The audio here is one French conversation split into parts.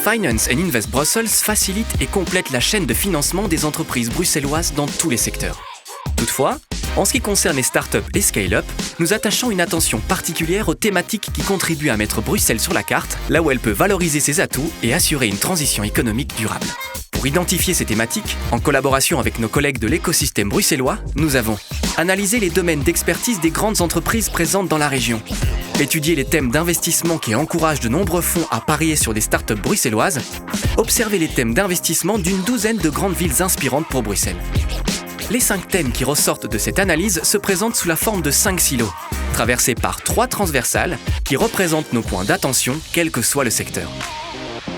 Finance and Invest Brussels facilite et complète la chaîne de financement des entreprises bruxelloises dans tous les secteurs. Toutefois, en ce qui concerne les startups et scale-up, nous attachons une attention particulière aux thématiques qui contribuent à mettre Bruxelles sur la carte, là où elle peut valoriser ses atouts et assurer une transition économique durable. Pour identifier ces thématiques, en collaboration avec nos collègues de l'écosystème bruxellois, nous avons analysé les domaines d'expertise des grandes entreprises présentes dans la région, étudier les thèmes d'investissement qui encouragent de nombreux fonds à parier sur des startups bruxelloises, observer les thèmes d'investissement d'une douzaine de grandes villes inspirantes pour Bruxelles. Les 5 thèmes qui ressortent de cette analyse se présentent sous la forme de 5 silos, traversés par 3 transversales qui représentent nos points d'attention, quel que soit le secteur.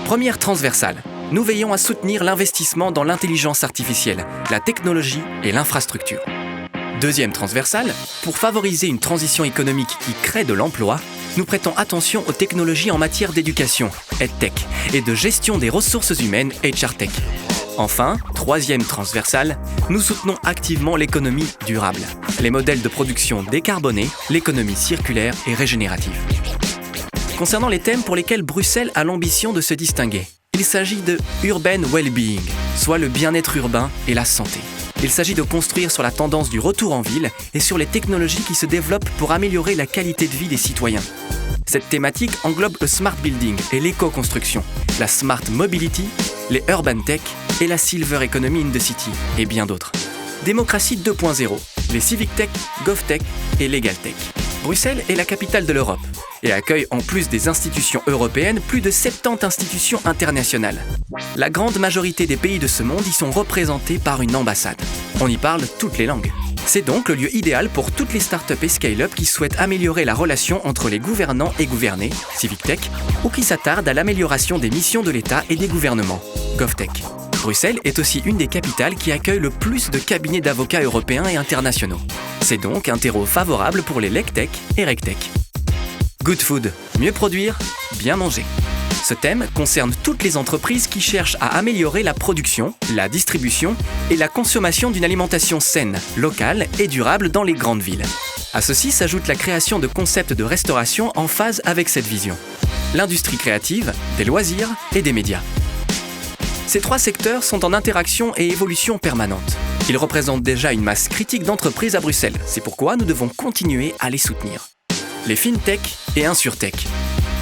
Première transversale, nous veillons à soutenir l'investissement dans l'intelligence artificielle, la technologie et l'infrastructure. Deuxième transversale, pour favoriser une transition économique qui crée de l'emploi, nous prêtons attention aux technologies en matière d'éducation, EdTech, et de gestion des ressources humaines, HRTech. Enfin, troisième transversale, nous soutenons activement l'économie durable, les modèles de production décarbonés, l'économie circulaire et régénérative. Concernant les thèmes pour lesquels Bruxelles a l'ambition de se distinguer, il s'agit de Urban Well-being, soit le bien-être urbain et la santé. Il s'agit de construire sur la tendance du retour en ville et sur les technologies qui se développent pour améliorer la qualité de vie des citoyens. Cette thématique englobe le smart building et l'éco-construction, la smart mobility, les urban tech et la silver economy in the city, et bien d'autres. Démocratie 2.0, les civic tech, govtech et legal tech. Bruxelles est la capitale de l'Europe et accueille en plus des institutions européennes plus de 70 institutions internationales. La grande majorité des pays de ce monde y sont représentés par une ambassade. On y parle toutes les langues. C'est donc le lieu idéal pour toutes les startups et scale-up qui souhaitent améliorer la relation entre les gouvernants et gouvernés, civic tech, ou qui s'attardent à l'amélioration des missions de l'État et des gouvernements, govtech. Bruxelles est aussi une des capitales qui accueille le plus de cabinets d'avocats européens et internationaux. C'est donc un terreau favorable pour les legtech et regtech. Good food, mieux produire, bien manger. Ce thème concerne toutes les entreprises qui cherchent à améliorer la production, la distribution et la consommation d'une alimentation saine, locale et durable dans les grandes villes. À ceci s'ajoute la création de concepts de restauration en phase avec cette vision. L'industrie créative, des loisirs et des médias. Ces 3 secteurs sont en interaction et évolution permanente. Ils représentent déjà une masse critique d'entreprises à Bruxelles. C'est pourquoi nous devons continuer à les soutenir. Les fintech et insurtech.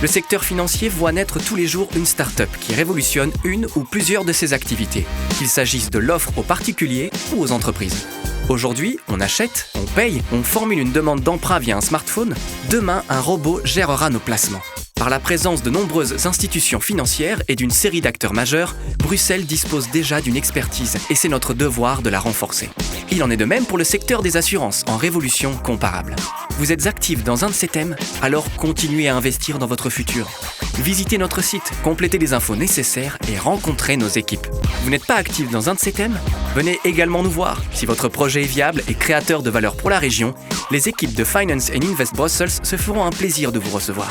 Le secteur financier voit naître tous les jours une start-up qui révolutionne une ou plusieurs de ses activités, qu'il s'agisse de l'offre aux particuliers ou aux entreprises. Aujourd'hui, on achète, on paye, on formule une demande d'emprunt via un smartphone. Demain, un robot gérera nos placements. Par la présence de nombreuses institutions financières et d'une série d'acteurs majeurs, Bruxelles dispose déjà d'une expertise et c'est notre devoir de la renforcer. Il en est de même pour le secteur des assurances, en révolution comparable. Vous êtes actif dans un de ces thèmes? Alors continuez à investir dans votre futur. Visitez notre site, complétez les infos nécessaires et rencontrez nos équipes. Vous n'êtes pas actif dans un de ces thèmes? Venez également nous voir. Si votre projet est viable et créateur de valeur pour la région, les équipes de Finance and Invest Brussels se feront un plaisir de vous recevoir.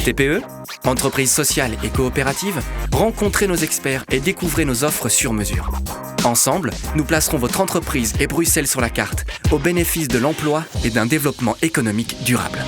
TPE, entreprises sociales et coopératives, rencontrez nos experts et découvrez nos offres sur mesure. Ensemble, nous placerons votre entreprise et Bruxelles sur la carte, au bénéfice de l'emploi et d'un développement économique durable.